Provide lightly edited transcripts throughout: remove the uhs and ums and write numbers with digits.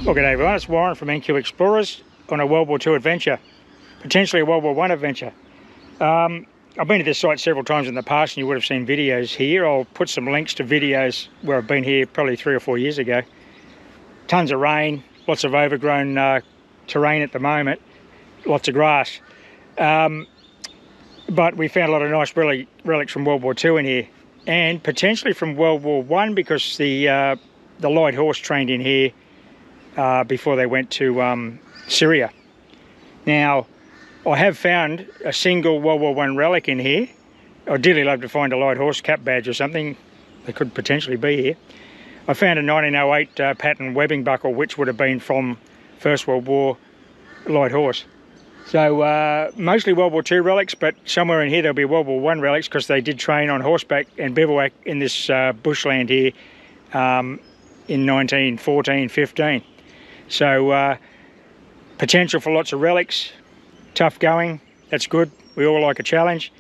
Well, g'day everyone, it's Warren from NQ Explorers on a World War II adventure, potentially a World War I adventure. I've been to this site several times in the past and you would have seen videos here. I'll put some links to videos where I've been here probably 3 or 4 years ago. Tons of rain, lots of overgrown terrain at the moment, lots of grass. But we found a lot of nice relics from World War II in here, and potentially from World War I, because the light horse trained in here before they went to Syria. Now, I have found a single World War I relic in here. I'd dearly love to find a light horse cap badge or something. They could potentially be here. I found a 1908 pattern webbing buckle, which would have been from First World War light horse. So mostly World War II relics, but somewhere in here there'll be World War I relics, because they did train on horseback and bivouac in this bushland here in 1914-15. So potential for lots of relics, tough going, that's good. We all like a challenge.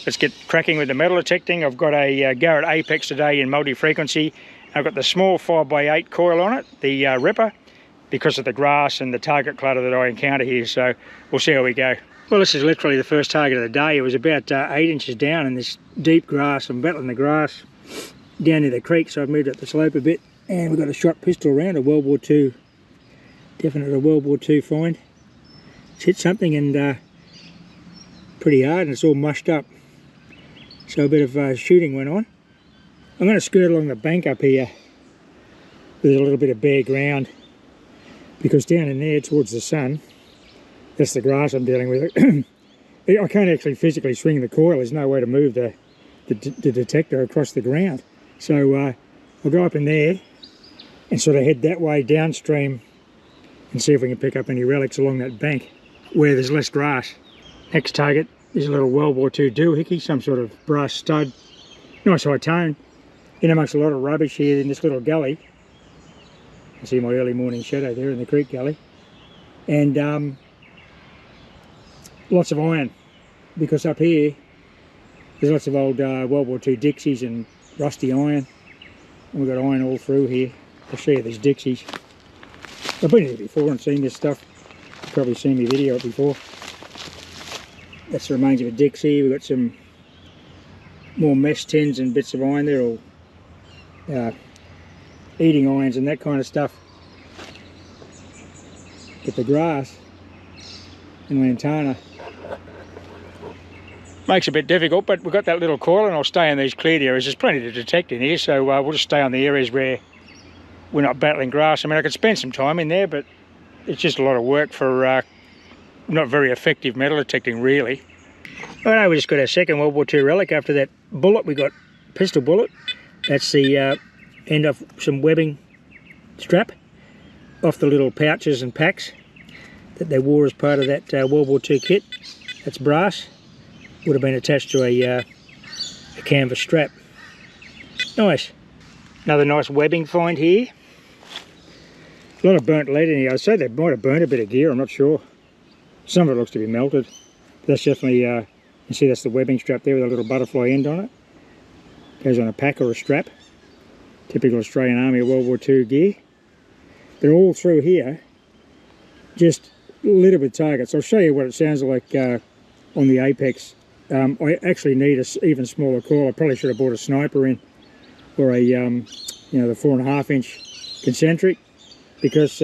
Let's get cracking with the metal detecting. I've got a Garrett Apex today in multi-frequency. I've got the small 5x8 coil on it, the Ripper, because of the grass and the target clutter that I encounter here. So we'll see how we go. Well, this is literally the first target of the day. It was about 8 inches down in this deep grass. I'm battling the grass down near the creek, so I've moved up the slope a bit. And we've got a shot pistol round, a World War II, definitely a World War II find. It's hit something and pretty hard, and it's all mushed up. So a bit of shooting went on. I'm going to skirt along the bank up here with a little bit of bare ground, because down in there towards the sun, that's the grass I'm dealing with. I can't actually physically swing the coil. There's no way to move the detector across the ground. So I'll go up in there and sort of head that way downstream and see if we can pick up any relics along that bank where there's less grass. Next target is a little World War II doohickey, some sort of brass stud. Nice high tone, in amongst a lot of rubbish here in this little gully. I see my early morning shadow there in the creek gully. And lots of iron, because up here there's lots of old World War II Dixies and rusty iron. And we've got iron all through here. I'll show you these Dixies. I've been here before and seen this stuff. You've probably seen me video it before. That's the remains of a Dixie. We've got some more mesh tins and bits of iron there, all eating irons and that kind of stuff. But the grass in Lantana makes it a bit difficult, but we've got that little coil and I'll stay in these cleared areas. There's plenty to detect in here, so we'll just stay on the areas where we're not battling grass. I mean, I could spend some time in there, but it's just a lot of work for not very effective metal detecting, really. I know we just got our second World War II relic after that bullet. We got pistol bullet. That's the end of some webbing strap off the little pouches and packs that they wore as part of that World War II kit. That's brass. Would have been attached to a canvas strap. Nice. Another nice webbing find here. A lot of burnt lead in here. I'd say they might have burnt a bit of gear, I'm not sure. Some of it looks to be melted. That's definitely, you see that's the webbing strap there with a little butterfly end on it. Goes on a pack or a strap. Typical Australian Army or World War II gear. They're all through here, just littered with targets. I'll show you what it sounds like on the Apex. I actually need an even smaller coil. I probably should have bought a sniper in, or a, you know, the 4.5 inch concentric, because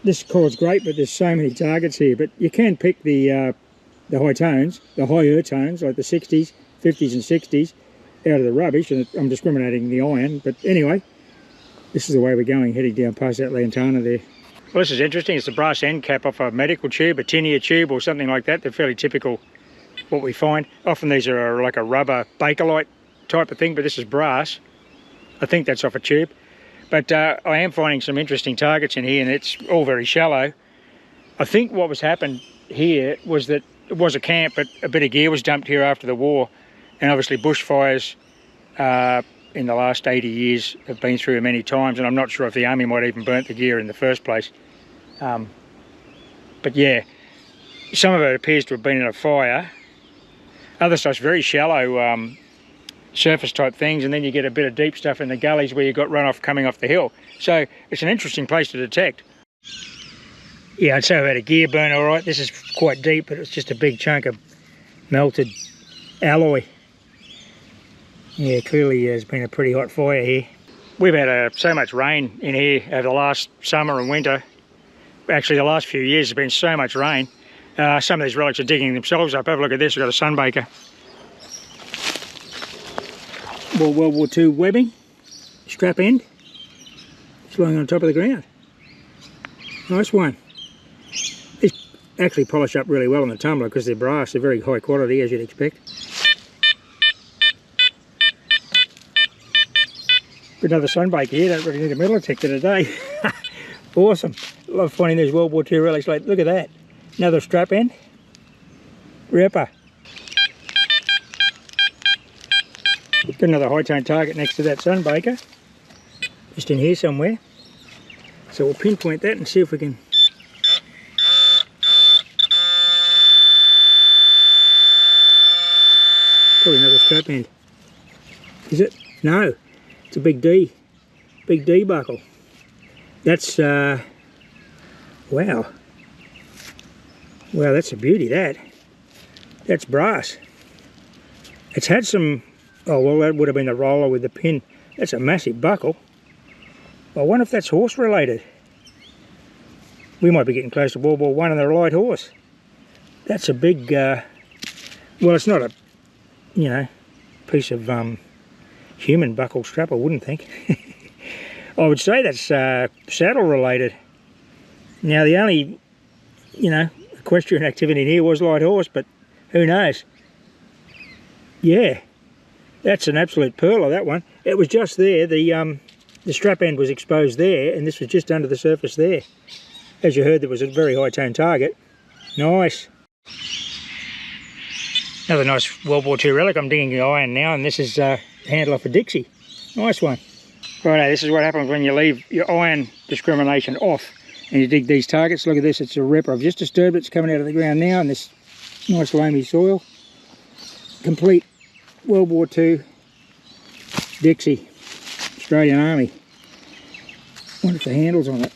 this coil's great, but there's so many targets here. But you can pick the high tones, the higher tones, like the 60s, 50s and 60s, out of the rubbish, and I'm discriminating the iron. But anyway, this is the way we're going, heading down past that Lantana there. Well, this is interesting. It's a brass end cap off a medical tube, a tinea tube or something like that. They're fairly typical what we find. Often these are like a rubber Bakelite type of thing, but this is brass. I think that's off a tube. But I am finding some interesting targets in here, and it's all very shallow. I think what was happened here was that it was a camp, but a bit of gear was dumped here after the war, and obviously bushfires in the last 80 years have been through many times, and I'm not sure if the army might even burnt the gear in the first place. But yeah, some of it appears to have been in a fire. Other stuff's very shallow surface type things, and then you get a bit of deep stuff in the gullies where you've got runoff coming off the hill. So it's an interesting place to detect. Yeah, I'd say I've had a gear burn all right. This is quite deep, but it's just a big chunk of melted alloy. Yeah, clearly there's been a pretty hot fire here. We've had so much rain in here over the last summer and winter. Actually, the last few years there's been so much rain. Some of these relics are digging themselves up. Have a look at this, we've got a sunbaker. More World War II webbing, strap end. It's lying on top of the ground. Nice one. These actually polish up really well on the tumbler because they're brass. They're very high quality, as you'd expect. Another sunbaker here. Don't really need a metal detector today. Awesome. Love finding these World War II relics. Like, look at that. Another strap end. Ripper. Got another high tone target next to that sunbaker. Just in here somewhere. So we'll pinpoint that and see if we can. Probably another strap end. Is it? No. It's a big D buckle. That's wow. Wow, that's a beauty. That's brass. It's had some, oh well, that would have been the roller with the pin. That's a massive buckle. I wonder if that's horse related. We might be getting close to World War I and the light horse. That's a big well, it's not a, you know, piece of human buckle strap, I wouldn't think. I would say that's saddle related. Now the only, you know, equestrian activity in here was light horse, but who knows? Yeah, that's an absolute pearler, that one. It was just there, the strap end was exposed there, and this was just under the surface there. As you heard, there was a very high tone target. Nice. Another nice World War II relic. I'm digging the iron now, and this is handle off a Dixie. Nice one. Righto, this is what happens when you leave your iron discrimination off and you dig these targets. Look at this, it's a ripper. I've just disturbed it, it's coming out of the ground now in this nice loamy soil. Complete World War II Dixie, Australian Army. Wonder if the handle's on it.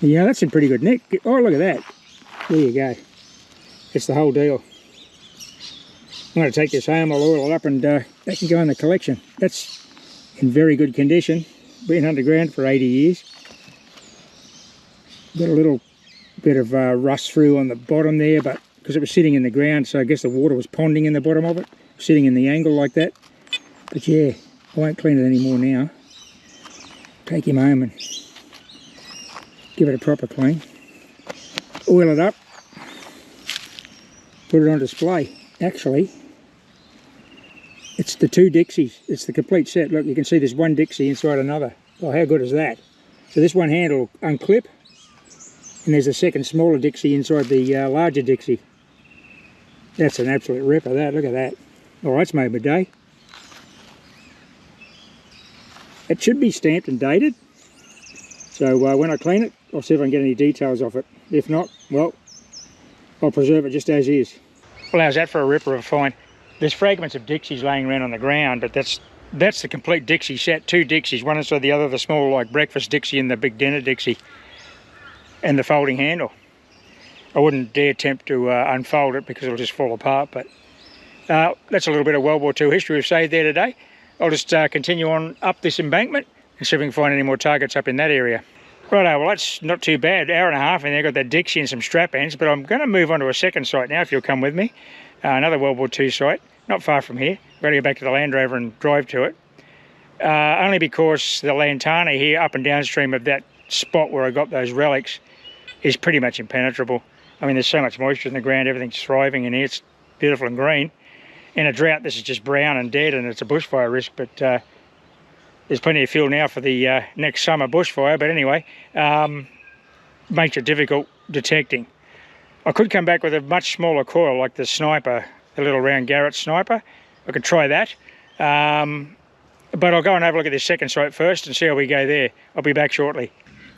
Yeah, that's in pretty good nick. Oh, look at that. There you go. It's the whole deal. I'm going to take this home, I'll oil it up, and that can go in the collection. That's in very good condition. Been underground for 80 years. Got a little bit of rust through on the bottom there, but because it was sitting in the ground, so I guess the water was ponding in the bottom of it, sitting in the angle like that. But yeah, I won't clean it anymore now. Take him home and give it a proper clean. Oil it up. Put it on display. Actually, it's the two Dixies. It's the complete set. Look, you can see there's one Dixie inside another. Oh, how good is that? So this one handle will unclip, and there's a second smaller Dixie inside the larger Dixie. That's an absolute ripper, that. Look at that. Oh, that's made my day. It should be stamped and dated. So when I clean it, I'll see if I can get any details off it. If not, well, I'll preserve it just as is. Well, how's that for a ripper of a find? There's fragments of Dixies laying around on the ground, but that's the complete Dixie set. Two Dixies, one inside the other, the small like breakfast Dixie and the big dinner Dixie, and the folding handle. I wouldn't dare attempt to unfold it because it'll just fall apart, but that's a little bit of World War II history we've saved there today. I'll just continue on up this embankment and see if we can find any more targets up in that area. Righto, well that's not too bad. Hour and a half in there, got that Dixie and some strap ends, but I'm going to move on to a second site now if you'll come with me. Another World War II site, not far from here. I've got to go back to the Land Rover and drive to it. Only because the lantana here up and downstream of that spot where I got those relics is pretty much impenetrable. I mean, there's so much moisture in the ground, everything's thriving in here, it's beautiful and green. In a drought, this is just brown and dead, and it's a bushfire risk, but there's plenty of fuel now for the next summer bushfire. But anyway, makes it difficult detecting. I could come back with a much smaller coil like the sniper, the little round Garrett sniper. I could try that. But I'll go and have a look at this second site first and see how we go there. I'll be back shortly.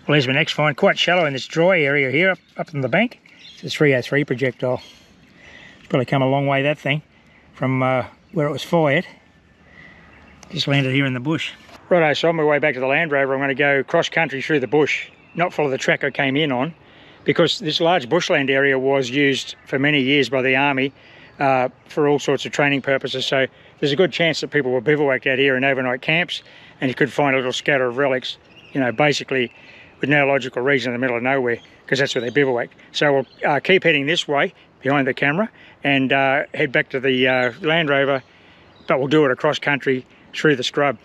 Well, there's my next find, quite shallow in this dry area here, up on the bank. It's a 303 projectile. It's probably come a long way, that thing. from where it was fired. Just landed here in the bush. Righto, so on my way back to the Land Rover, I'm going to go cross country through the bush, not follow the track I came in on, because this large bushland area was used for many years by the Army for all sorts of training purposes. So there's a good chance that people were bivouacked out here in overnight camps, and you could find a little scatter of relics, you know, basically with no logical reason in the middle of nowhere, because that's where they bivouacked. So we'll keep heading this way behind the camera and head back to the Land Rover, but we'll do it across country through the scrub.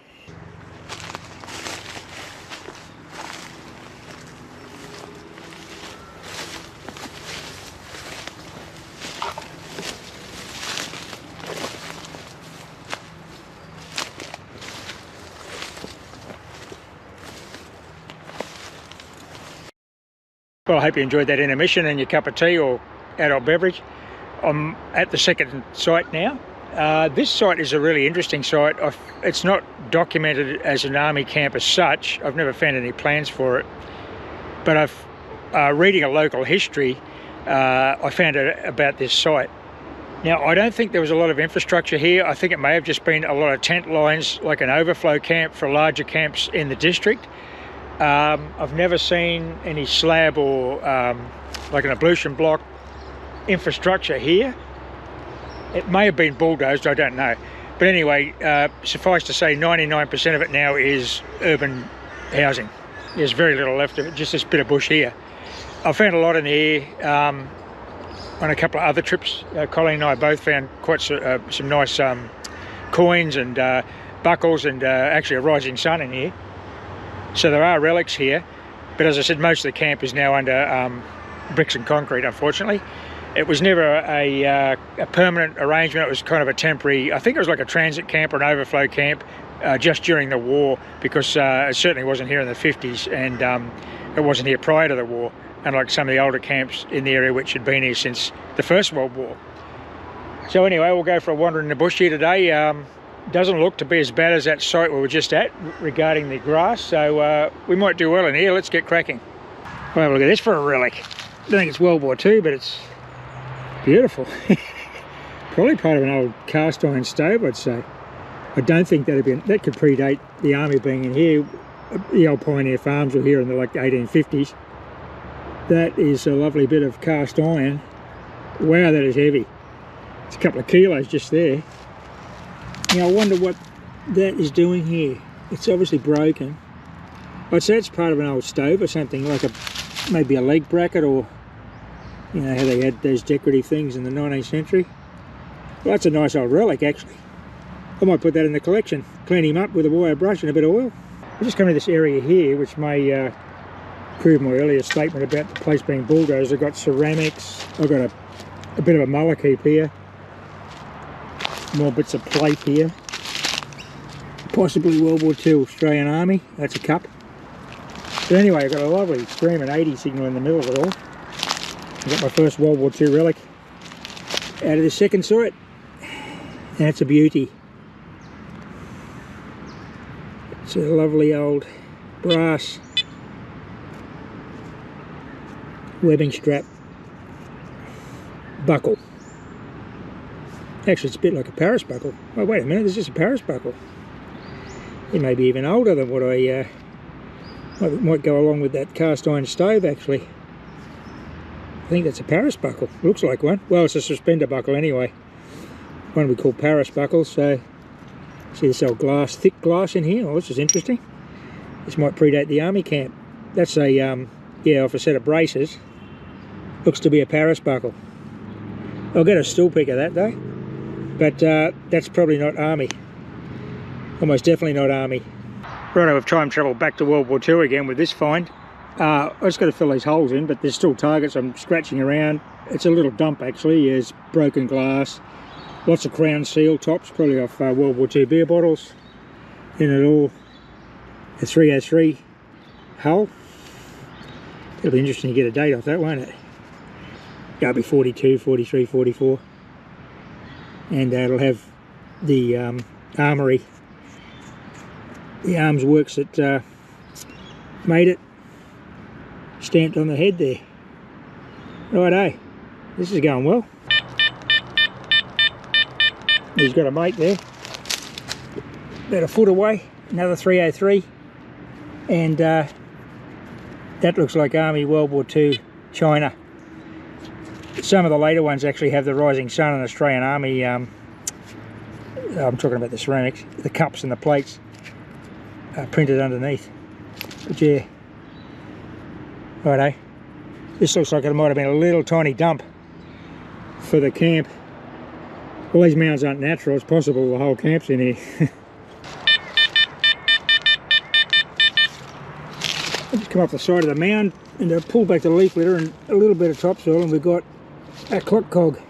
Well, I hope you enjoyed that intermission and your cup of tea or adult beverage. I'm at the second site now. This site is a really interesting site. It's not documented as an army camp as such. I've never found any plans for it. But reading a local history, I found out about this site. Now, I don't think there was a lot of infrastructure here. I think it may have just been a lot of tent lines, like an overflow camp for larger camps in the district. I've never seen any slab or like an ablution block infrastructure here. It may have been bulldozed, I don't know. But anyway, suffice to say 99% of it now is urban housing. There's very little left of it, just this bit of bush here. I found a lot in here on a couple of other trips. Colleen and I both found quite some nice coins and buckles and actually a rising sun in here. So there are relics here, but as I said, most of the camp is now under bricks and concrete, unfortunately. It was never a permanent arrangement. It was kind of a temporary, I think it was like a transit camp or an overflow camp just during the war, because it certainly wasn't here in the 50s, and it wasn't here prior to the war, unlike some of the older camps in the area which had been here since the First World War. So anyway, we'll go for a wander in the bush here today. Doesn't look to be as bad as that site we were just at regarding the grass, so we might do well in here. Let's get cracking. We'll have a look at this for a relic. I don't think it's World War II, but it's beautiful. Probably part of an old cast iron stove, I'd say. I don't think that could predate the Army being in here. The old Pioneer Farms were here in the like 1850s. That is a lovely bit of cast iron. Wow, that is heavy. It's a couple of kilos just there. Now I wonder what that is doing here. It's obviously broken. I'd say it's part of an old stove or something, like maybe a leg bracket, or you know how they had those decorative things in the 19th century. Well, that's a nice old relic actually. I might put that in the collection. Clean him up with a wire brush and a bit of oil. I'll just come to this area here, which may prove my earlier statement about the place being bulldozed. I've got ceramics, I've got a bit of a mullock heap here. More bits of plate here. Possibly World War II Australian Army. That's a cup. But anyway, I've got a lovely screaming 80 signal in the middle of it all. I've got my first World War II relic out of the second site. And it's a beauty. It's a lovely old brass webbing strap buckle. Actually, it's a bit like a Paris buckle. Oh, wait a minute, there's just a Paris buckle. It may be even older than what I might go along with that cast iron stove, actually. I think that's a Paris buckle. Looks like one. Well, it's a suspender buckle anyway. One we call Paris buckles. So, see this old glass, thick glass in here. Oh, this is interesting. This might predate the Army camp. That's a, yeah, off a set of braces. Looks to be a Paris buckle. I'll get a stool pick of that though. But that's probably not Army. Almost definitely not Army. Right, we've time travelled back to World War II again with this find. I just got to fill these holes in, but there's still targets. I'm scratching around. It's a little dump actually. There's broken glass, lots of crown seal tops, probably off World War II beer bottles. In it all, a 303 hull. It'll be interesting to get a date off that, won't it? It'll be 42, 43, 44. And it'll have the armoury, the arms works that made it, stamped on the head there. Righto, this is going well. He's got a mate there, about a foot away, another 303, and that looks like Army World War II China. Some of the later ones actually have the Rising Sun and Australian Army, I'm talking about the ceramics, the cups and the plates printed underneath. But yeah, righto. This looks like it might have been a little tiny dump for the camp. All these mounds aren't natural, it's possible the whole camp's in here. I just come off the side of the mound and pull back the leaf litter and a little bit of topsoil, and we've got a clock cog.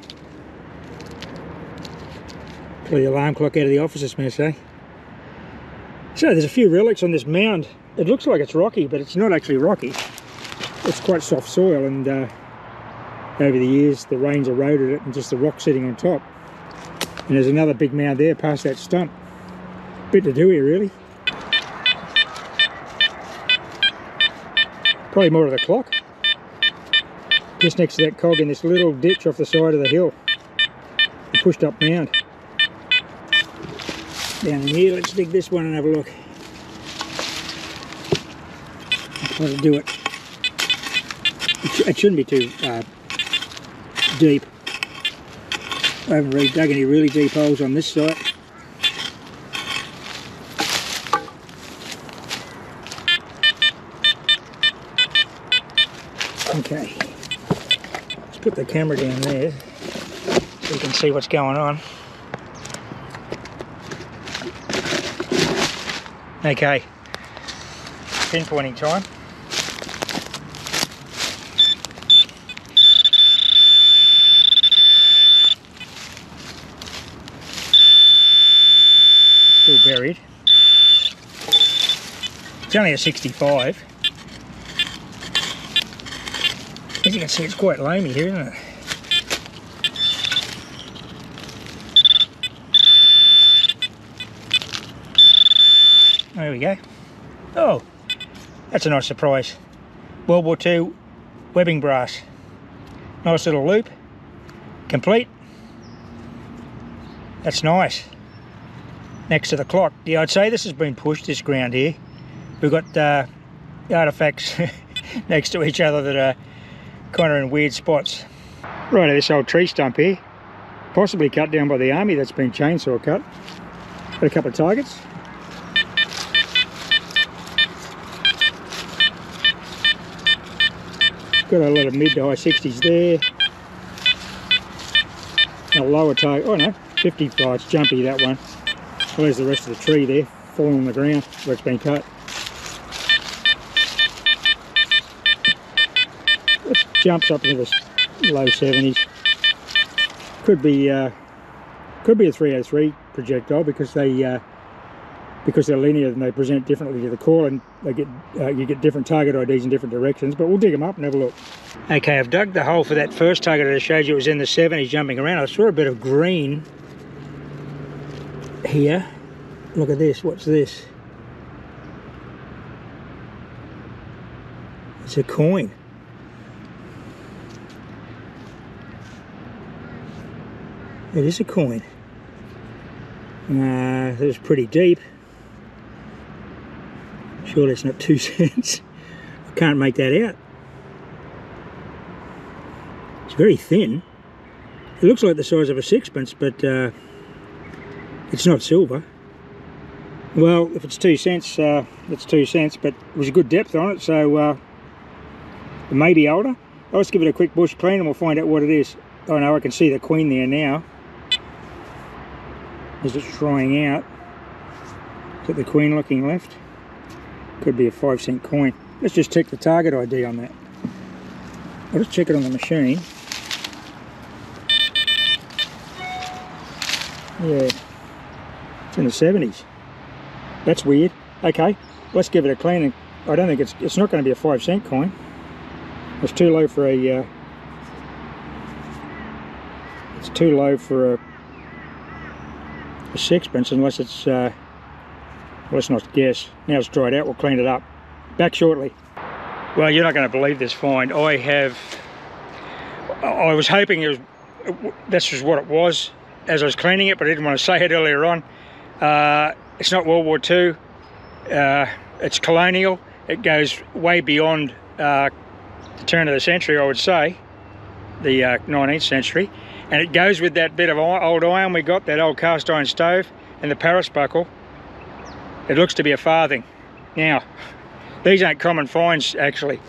Pull the alarm clock out of the office, may I say. So there's a few relics on this mound. It looks like it's rocky, but it's not actually rocky. It's quite soft soil, and over the years the rains eroded it and just the rock sitting on top. And there's another big mound there past that stump. Bit to do here, really. Probably more of the clock. Just next to that cog in this little ditch off the side of the hill. A pushed up mound. Down in here, let's dig this one and have a look. That'll do it. It shouldn't be too deep. I haven't really dug any really deep holes on this site. Okay, let's put the camera down there so you can see what's going on. Okay, pinpointing time. Still buried. It's only a 65. As you can see, it's quite loamy here, isn't it? There we go. Oh, that's a nice surprise. World War II webbing brass. Nice little loop. Complete. That's nice. Next to the clock. Yeah, I'd say this has been pushed, this ground here. We've got artefacts next to each other that are kind of in weird spots. Right, this old tree stump here, possibly cut down by the army. That's been chainsaw cut. Got a couple of targets. Got a lot of mid to high 60s there. A lower target, oh no, 50, oh it's jumpy that one. Well, there's the rest of the tree there, falling on the ground where it's been cut. It jumps up into the low 70s. Could be a 303 projectile because they're linear and they present differently to the core, and they get you get different target IDs in different directions. But we'll dig them up and have a look. Okay, I've dug the hole for that first target that I showed you. It was in the 70s, jumping around. I saw a bit of green here. Look at this. What's this? It's a coin. It is a coin. It was pretty deep. Surely it's not 2 cents. I can't make that out. It's very thin. It looks like the size of a sixpence, but it's not silver. Well, if it's 2 cents, it's 2 cents, but it was a good depth on it, so it may be older. Let's give it a quick bush clean and we'll find out what it is. Oh no, I can see the queen there now. As it's drying out. Got the queen looking left. Could be a 5 cent coin. Let's just check the target ID on that. I'll just check it on the machine. Yeah, it's in the 70s. That's weird. Okay, let's give it a clean. And I don't think it's not going to be a 5 cent coin. It's too low for a. It's too low for a sixpence unless it's. Let's not guess. Now it's dried out. We'll clean it up. Back shortly. Well, you're not going to believe this find. I was hoping this was what it was. as I was cleaning it, but I didn't want to say it earlier on. It's not World War II. It's colonial. It goes way beyond the turn of the century, I would say, the 19th century. And it goes with that bit of old iron we got, that old cast iron stove, and the Paris buckle. It looks to be a farthing. Now, these aren't common finds, actually.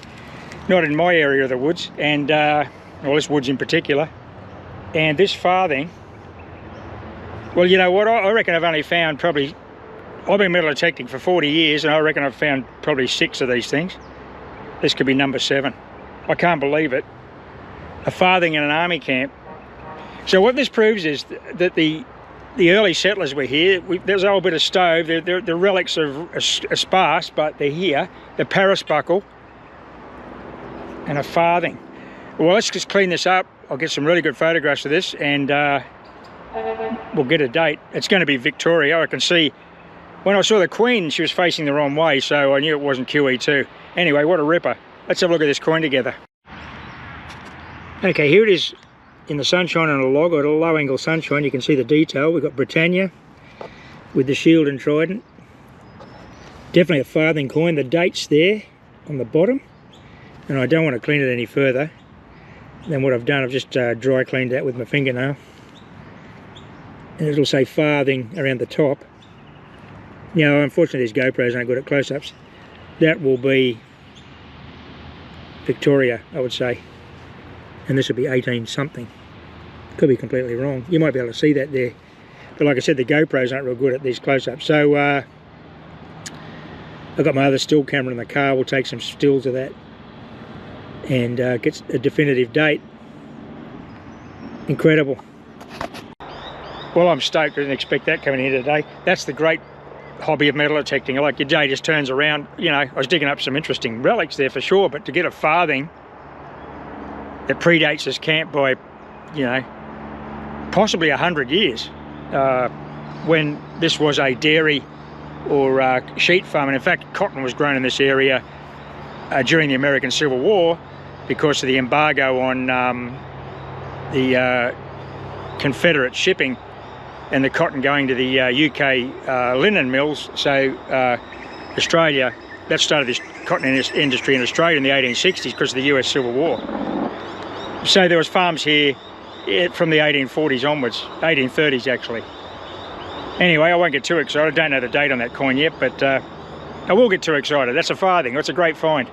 Not in my area of the woods, and well, this woods in particular. And this farthing, well, you know what, I reckon I've only found probably, I've been metal detecting for 40 years, and I reckon I've found probably 6 of these things. This could be number 7. I can't believe it. A farthing in an army camp. So what this proves is that the early settlers were here. There's a whole bit of stove. The relics are sparse, but they're here. The Paris buckle and a farthing. Well, let's just clean this up. I'll get some really good photographs of this, and we'll get a date. It's going to be Victoria. I can see, when I saw the Queen, she was facing the wrong way, so I knew it wasn't QE2. Anyway, what a ripper. Let's have a look at this coin together. Okay, here it is in the sunshine on a log, or at a low angle sunshine. You can see the detail. We've got Britannia with the shield and trident. Definitely a farthing coin. The date's there on the bottom, and I don't want to clean it any further. Then what I've done, I've just dry cleaned that with my fingernail, and it'll say farthing around the top. Now, unfortunately, these GoPros aren't good at close-ups. That will be Victoria, I would say, and this will be 18 something. Could be completely wrong. You might be able to see that there, but like I said, the GoPros aren't real good at these close-ups. So I've got my other still camera in the car. We'll take some stills of that and get a definitive date. Incredible. Well, I'm stoked. I didn't expect that coming here today. That's the great hobby of metal detecting. Like, your day just turns around. You know, I was digging up some interesting relics there for sure, but to get a farthing that predates this camp by, you know, possibly 100 years, when this was a dairy or sheep farm. And in fact, cotton was grown in this area during the American Civil War because of the embargo on the Confederate shipping and the cotton going to the UK linen mills. So Australia, that started this cotton industry in Australia in the 1860s because of the US Civil War. So there was farms here from the 1840s onwards, 1830s actually. Anyway, I won't get too excited. I don't know the date on that coin yet, but I will get too excited. That's a farthing. That's a great find.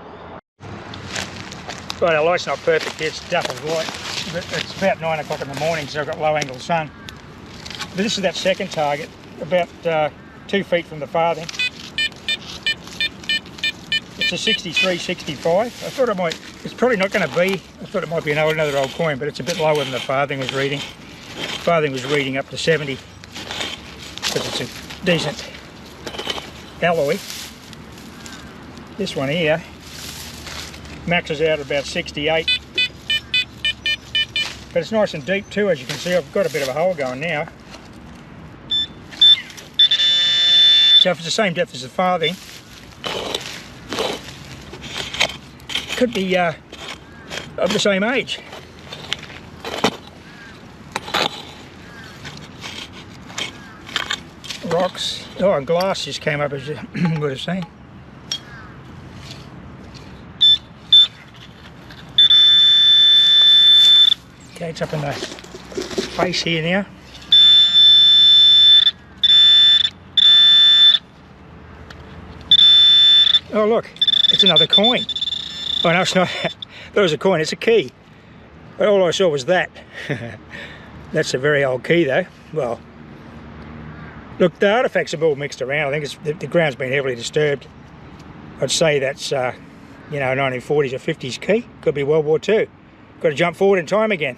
Right, our light's not perfect here. It's dappled light, but it's about 9 o'clock in the morning, so I've got low angle sun. But this is that second target, about 2 feet from the farthing. It's a 63, 65. I thought it might, it's probably not going to be, I thought it might be another old coin, but it's a bit lower than the farthing was reading. The farthing was reading up to 70, because it's a decent alloy. This one here maxes out at about 68. But it's nice and deep too, as you can see. I've got a bit of a hole going now. So if it's the same depth as the farthing, it could be of the same age. Rocks, oh, and glass just came up, as you would have seen. Okay, it's up in the face here now. Oh look, it's another coin. Oh no, it's not. That was a coin, it's a key. All I saw was that. That's a very old key though. Well, look, the artifacts are all mixed around. I think the ground's been heavily disturbed. I'd say that's, you know, 1940s or 50s key. Could be World War II. Got to jump forward in time again.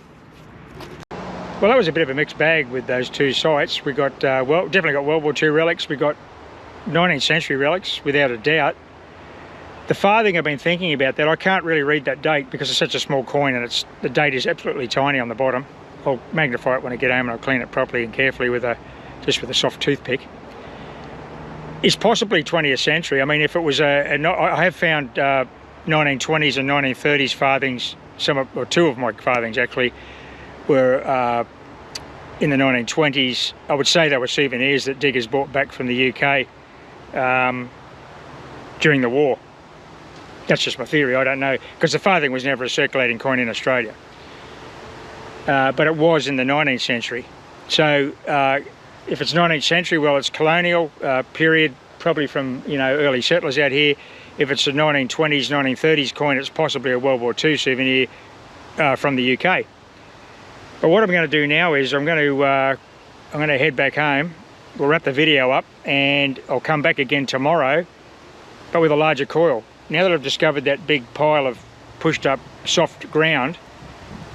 Well, that was a bit of a mixed bag with those two sites. We got, well, definitely got World War II relics. We got 19th century relics, without a doubt. The farthing, I've been thinking about that. I can't really read that date because it's such a small coin, and the date is absolutely tiny on the bottom. I'll magnify it when I get home and I'll clean it properly and carefully with just with a soft toothpick. It's possibly 20th century. I mean, if it was I have found 1920s and 1930s farthings. Or two of my farthings actually were in the 1920s. I would say they were souvenirs that diggers brought back from the UK during the war. That's just my theory, I don't know, because the farthing was never a circulating coin in Australia. But it was in the 19th century. So if it's 19th century, well, it's colonial period, probably from, you know, early settlers out here. If it's a 1920s, 1930s coin, it's possibly a World War II souvenir from the UK. But what I'm going to do now is I'm going to head back home. We'll wrap the video up, and I'll come back again tomorrow, but with a larger coil. Now that I've discovered that big pile of pushed up soft ground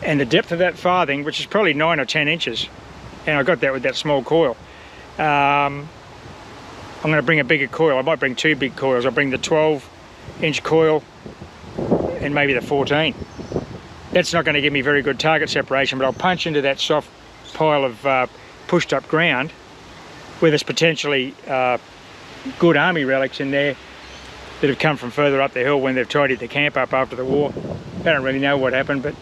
and the depth of that farthing, which is probably 9 or 10 inches, and I got that with that small coil, I'm going to bring a bigger coil. I might bring 2 big coils. I'll bring the 12-inch coil and maybe the 14. That's not going to give me very good target separation, but I'll punch into that soft pile of pushed up ground where there's potentially good army relics in there that have come from further up the hill when they've tidied the camp up after the war. I don't really know what happened, but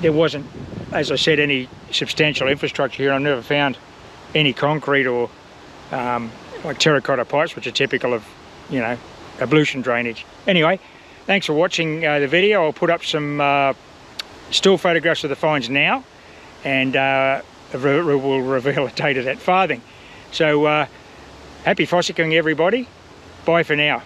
there wasn't, as I said, any substantial infrastructure here. I've never found any concrete or like terracotta pipes, which are typical of, you know, ablution drainage. Anyway, thanks for watching the video. I'll put up some still photographs of the finds now, and we'll reveal the date of that farthing. So happy fossicking, everybody. Bye for now.